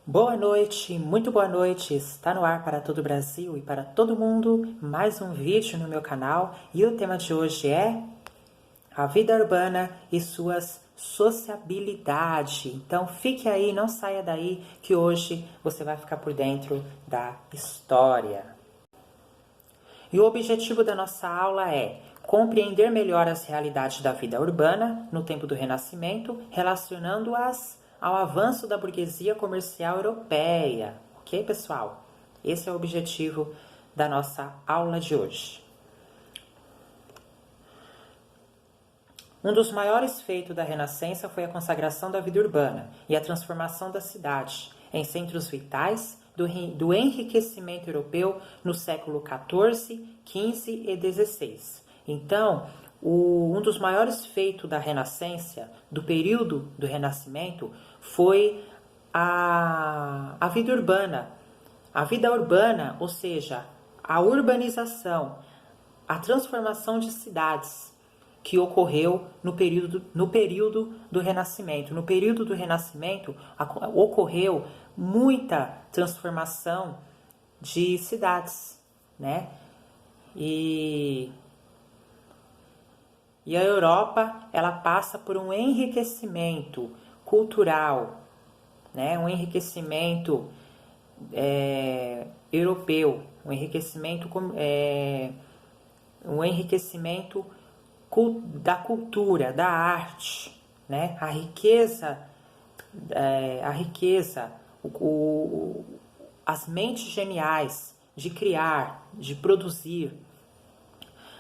Boa noite, muito boa noite. Está no ar para todo o Brasil e para todo mundo mais um vídeo no meu canal e o tema de hoje é a vida urbana e suas sociabilidade. Então fique aí, não saia daí que hoje você vai ficar por dentro da história. E o objetivo da nossa aula é compreender melhor as realidades da vida urbana no tempo do Renascimento, relacionando-as ao avanço da burguesia comercial europeia. Ok, pessoal? Esse é o objetivo da nossa aula de hoje. Um dos maiores feitos da Renascença foi a consagração da vida urbana e a transformação da cidade em centros vitais do enriquecimento europeu no século XIV, XV e XVI. Então, um dos maiores feitos da Renascença, do período do Renascimento, foi a vida urbana. A vida urbana, ou seja, a urbanização, a transformação de cidades que ocorreu no período do Renascimento. No período do Renascimento ocorreu muita transformação de cidades, né? E a Europa, ela passa por um enriquecimento cultural, né? Um enriquecimento europeu, um enriquecimento da cultura, da arte, né? A riqueza, as mentes geniais de criar, de produzir.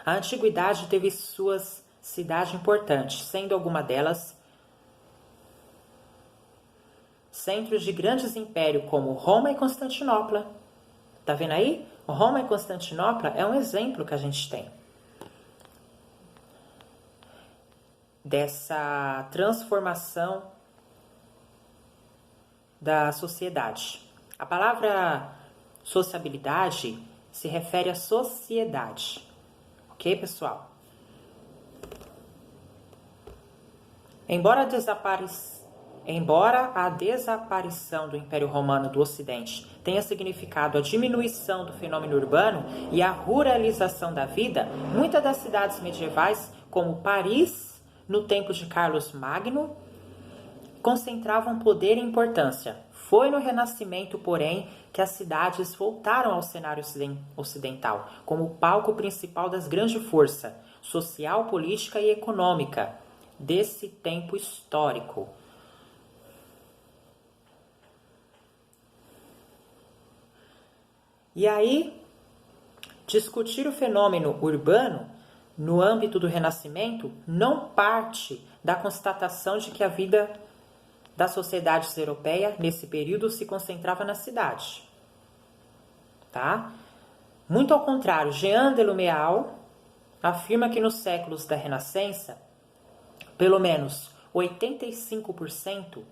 A antiguidade teve suas cidades importantes, sendo alguma delas centros de grandes impérios como Roma e Constantinopla. Tá vendo aí? Roma e Constantinopla é um exemplo que a gente tem dessa transformação da sociedade. A palavra sociabilidade se refere à sociedade. Ok, pessoal? Embora a desaparição do Império Romano do Ocidente tenha significado a diminuição do fenômeno urbano e a ruralização da vida, muitas das cidades medievais, como Paris, no tempo de Carlos Magno, concentravam poder e importância. Foi no Renascimento, porém, que as cidades voltaram ao cenário ocidental, como palco principal das grandes forças social, política e econômica desse tempo histórico. E aí, discutir o fenômeno urbano no âmbito do Renascimento não parte da constatação de que a vida das sociedades europeias nesse período se concentrava na cidade. Tá? Muito ao contrário, Jean de Luméal afirma que nos séculos da Renascença, pelo menos 85%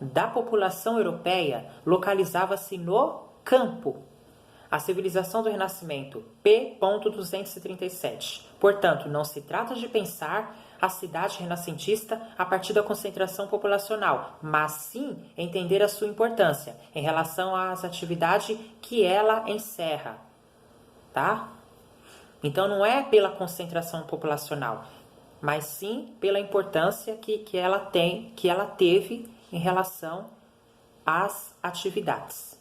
da população europeia localizava-se no campo. A civilização do Renascimento, p. 237. Portanto, não se trata de pensar a cidade renascentista a partir da concentração populacional, mas sim entender a sua importância em relação às atividades que ela encerra. Tá? Então, não é pela concentração populacional, mas sim pela importância que ela teve em relação às atividades.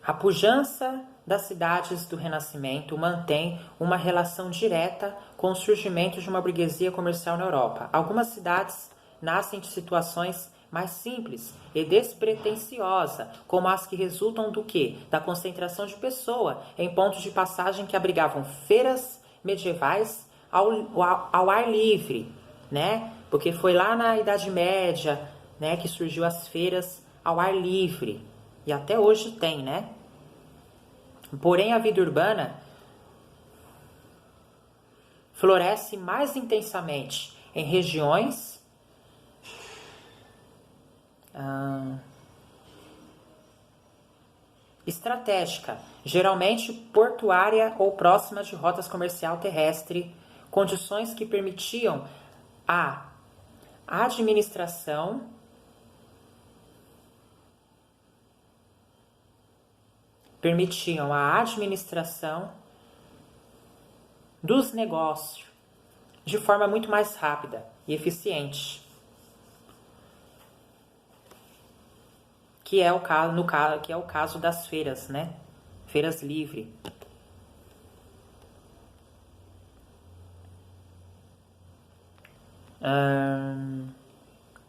A pujança das cidades do Renascimento mantém uma relação direta com o surgimento de uma burguesia comercial na Europa. Algumas cidades nascem de situações mais simples e despretensiosas, como as que resultam do quê? Da concentração de pessoas em pontos de passagem que abrigavam feiras medievais ao ar livre, né? Porque foi lá na Idade Média, né, que surgiu as feiras ao ar livre. E até hoje tem, né? Porém, a vida urbana floresce mais intensamente em regiões estratégicas, geralmente portuária ou próxima de rotas comercial terrestre, condições que permitiam a administração permitiam a administração dos negócios de forma muito mais rápida e eficiente, que é o caso das feiras, né? Feiras livres.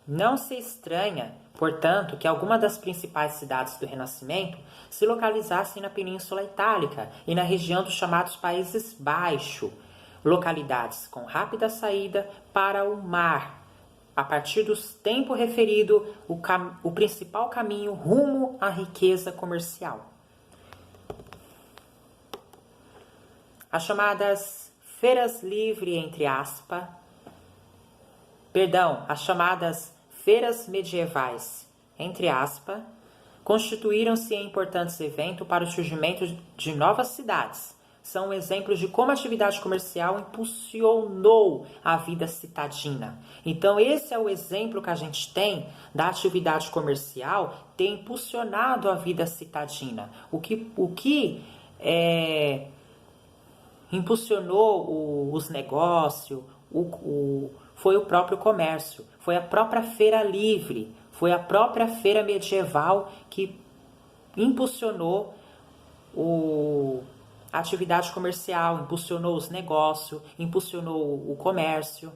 Não se estranha, portanto, que algumas das principais cidades do Renascimento se localizassem na Península Itálica e na região dos chamados Países Baixos, localidades com rápida saída para o mar, a partir do tempo referido, o principal caminho rumo à riqueza comercial. As chamadas feiras livres, as chamadas feiras medievais, constituíram-se em importantes eventos para o surgimento de novas cidades. São exemplos de como a atividade comercial impulsionou a vida citadina. Então, esse é o exemplo que a gente tem da atividade comercial ter impulsionado a vida citadina. O que impulsionou os negócios, foi o próprio comércio, foi a própria feira livre, foi a própria feira medieval que impulsionou a atividade comercial, impulsionou os negócios, impulsionou o comércio.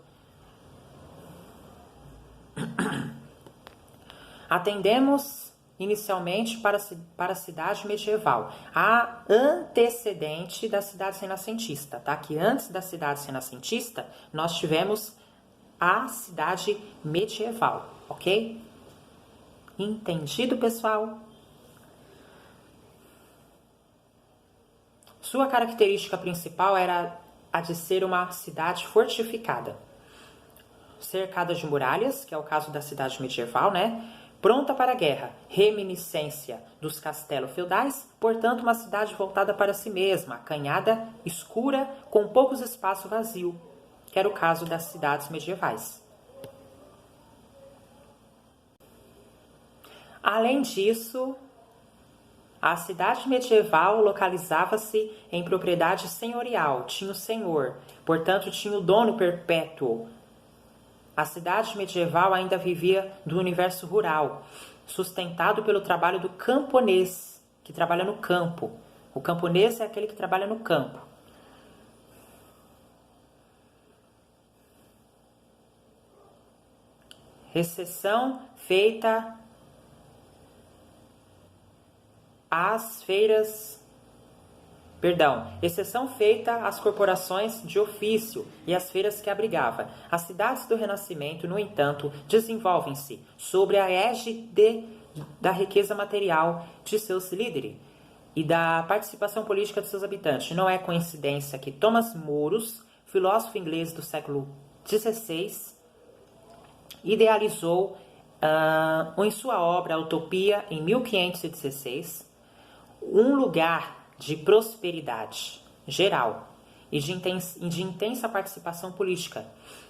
Atendemos inicialmente para a cidade medieval, a antecedente das cidades renascentistas, tá? Que antes das cidades renascentistas, nós tivemos a cidade medieval, ok? Entendido, pessoal? Sua característica principal era a de ser uma cidade fortificada, cercada de muralhas, que é o caso da cidade medieval, né? Pronta para a guerra, reminiscência dos castelos feudais, portanto uma cidade voltada para si mesma, acanhada, escura, com poucos espaços vazios, que era o caso das cidades medievais. Além disso, a cidade medieval localizava-se em propriedade senhorial, tinha o senhor, portanto tinha o dono perpétuo. A cidade medieval ainda vivia do universo rural, sustentado pelo trabalho do camponês, que trabalha no campo. O camponês é aquele que trabalha no campo. Exceção feita às corporações de ofício e às feiras que abrigava. As cidades do Renascimento, no entanto, desenvolvem-se sobre a égide da riqueza material de seus líderes e da participação política de seus habitantes. Não é coincidência que Thomas More, filósofo inglês do século XVI, idealizou em sua obra A Utopia, em 1516, um lugar de prosperidade geral e de intensa participação política.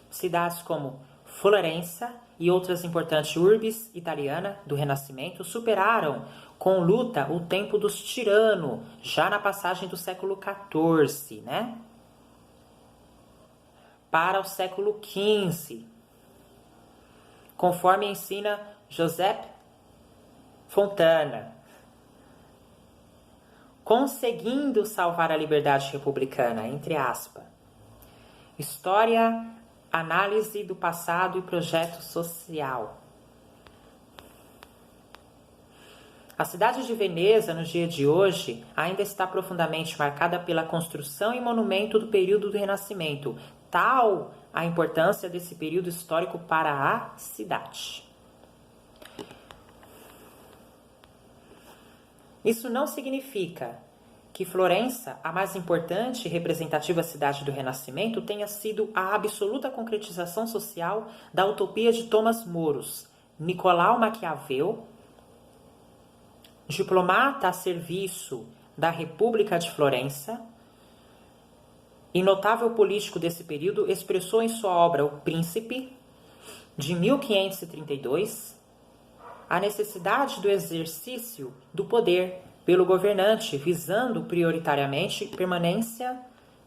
Cidades como Florença e outras importantes urbes italianas do Renascimento superaram com luta o tempo dos tiranos, já na passagem do século XIV, né? Para o século XV, conforme ensina Joseph Fontana, conseguindo salvar a liberdade republicana, entre aspas. História, análise do passado e projeto social. A cidade de Veneza, no dia de hoje, ainda está profundamente marcada pela construção e monumento do período do Renascimento, tal a importância desse período histórico para a cidade. Isso não significa que Florença, a mais importante e representativa cidade do Renascimento, tenha sido a absoluta concretização social da utopia de Thomas More. Nicolau Maquiavel, diplomata a serviço da República de Florença, e notável político desse período, expressou em sua obra O Príncipe, de 1532, a necessidade do exercício do poder pelo governante, visando prioritariamente permanência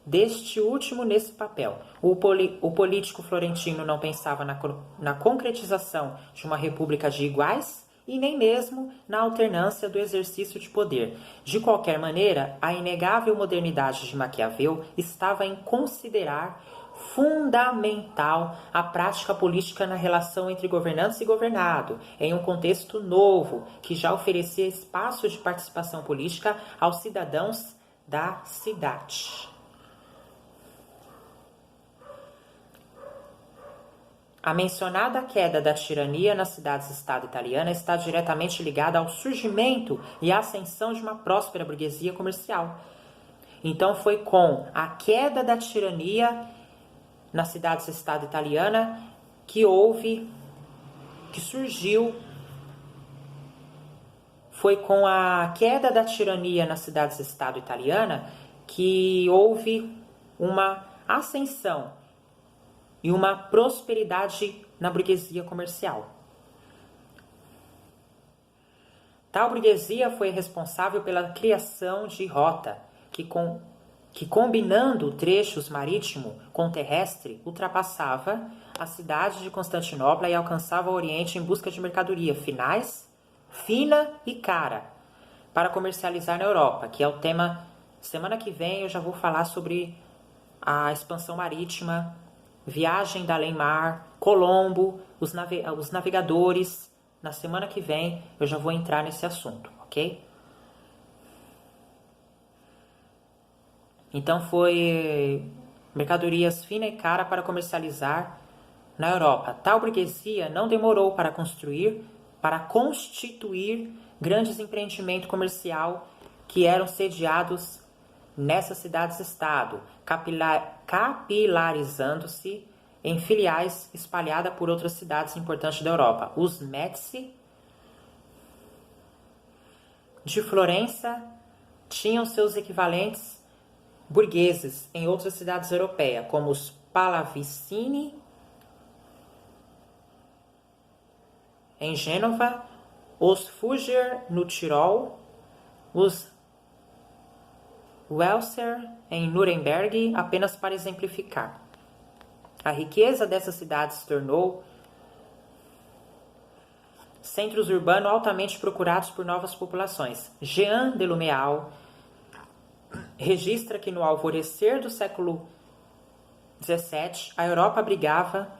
deste último nesse papel. O político florentino não pensava na concretização de uma república de iguais e nem mesmo na alternância do exercício de poder. De qualquer maneira, a inegável modernidade de Maquiavel estava em considerar fundamental a prática política na relação entre governantes e governado, em um contexto novo, que já oferecia espaço de participação política aos cidadãos da cidade. A mencionada queda da tirania nas cidades-estado italianas está diretamente ligada ao surgimento e à ascensão de uma próspera burguesia comercial. Então foi com a queda da tirania nas cidades-estado italiana foi com a queda da tirania nas cidades-estado italiana que houve uma ascensão e uma prosperidade na burguesia comercial. Tal burguesia foi responsável pela criação de rota, que combinando trechos marítimo com terrestre, ultrapassava a cidade de Constantinopla e alcançava o Oriente em busca de mercadoria fina e cara, para comercializar na Europa, que é o tema. Semana que vem eu já vou falar sobre a expansão marítima, viagem da além-mar, Colombo, os navegadores. Na semana que vem eu já vou entrar nesse assunto, ok? Então foi mercadorias fina e cara para comercializar na Europa. Tal burguesia não demorou para constituir grandes empreendimentos comerciais que eram sediados nessas cidades-estado, capilarizando-se em filiais espalhadas por outras cidades importantes da Europa. Os Médici de Florença tinham seus equivalentes burgueses em outras cidades europeias, como os Pallavicini em Gênova, os Fugger no Tirol, os Welser em Nuremberg, apenas para exemplificar. A riqueza dessas cidades se tornou centros urbanos altamente procurados por novas populações. Jean de Luméal registra que no alvorecer do século XVII, a Europa abrigava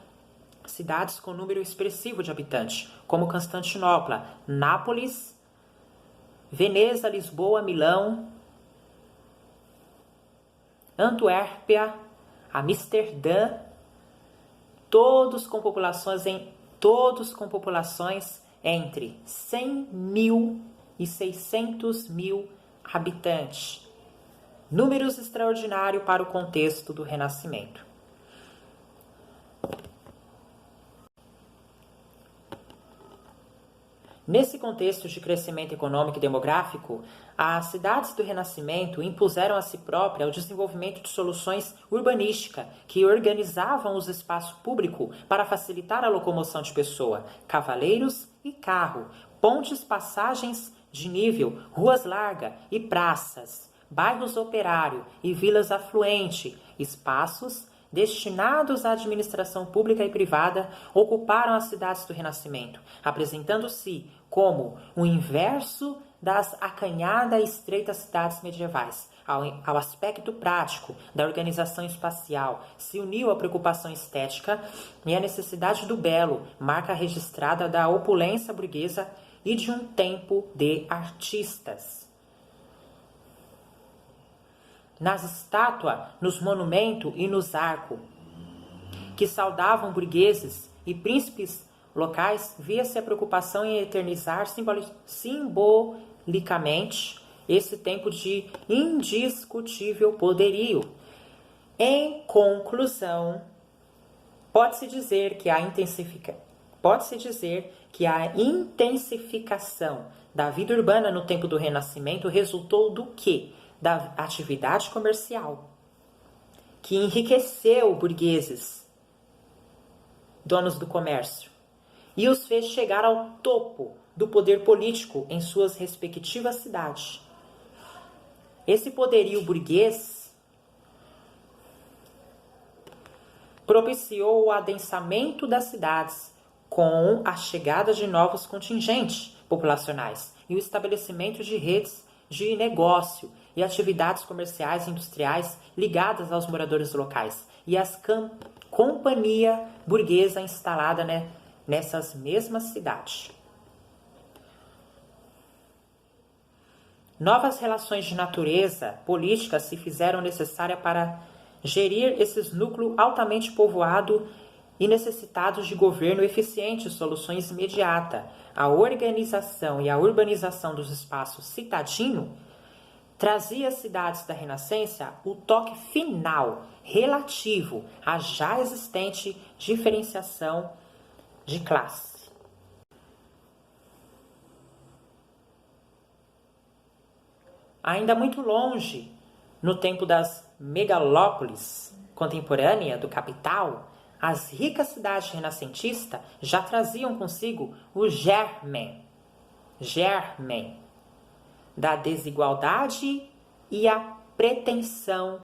cidades com número expressivo de habitantes, como Constantinopla, Nápoles, Veneza, Lisboa, Milão, Antuérpia, Amsterdã, todos com populações entre 100 mil e 600 mil habitantes. Números extraordinários para o contexto do Renascimento. Nesse contexto de crescimento econômico e demográfico, as cidades do Renascimento impuseram a si próprias o desenvolvimento de soluções urbanísticas que organizavam os espaços públicos para facilitar a locomoção de pessoas, cavaleiros e carro, pontes, passagens de nível, ruas largas e praças, bairros operários e vilas afluentes, espaços destinados à administração pública e privada, ocuparam as cidades do Renascimento, apresentando-se como o inverso das acanhadas e estreitas cidades medievais. Ao aspecto prático da organização espacial se uniu a preocupação estética e a necessidade do belo, marca registrada da opulência burguesa e de um tempo de artistas. Nas estátuas, nos monumentos e nos arcos, que saudavam burgueses e príncipes locais, via-se a preocupação em eternizar simbolicamente esse tempo de indiscutível poderio. Em conclusão, pode-se dizer que a intensificação da vida urbana no tempo do Renascimento resultou do quê? Da atividade comercial, que enriqueceu burgueses, donos do comércio, e os fez chegar ao topo do poder político em suas respectivas cidades. Esse poderio burguês propiciou o adensamento das cidades com a chegada de novos contingentes populacionais e o estabelecimento de redes de negócio e atividades comerciais e industriais ligadas aos moradores locais e às companhia burguesa instalada, nessas mesmas cidades. Novas relações de natureza política se fizeram necessárias para gerir esses núcleos altamente povoados e necessitados de governo eficiente e soluções imediatas. A organização e a urbanização dos espaços citadinos trazia às cidades da Renascença o toque final relativo à já existente diferenciação de classe. Ainda muito longe, no tempo das megalópolis contemporânea do capital, as ricas cidades renascentistas já traziam consigo o germen da desigualdade e a pretensão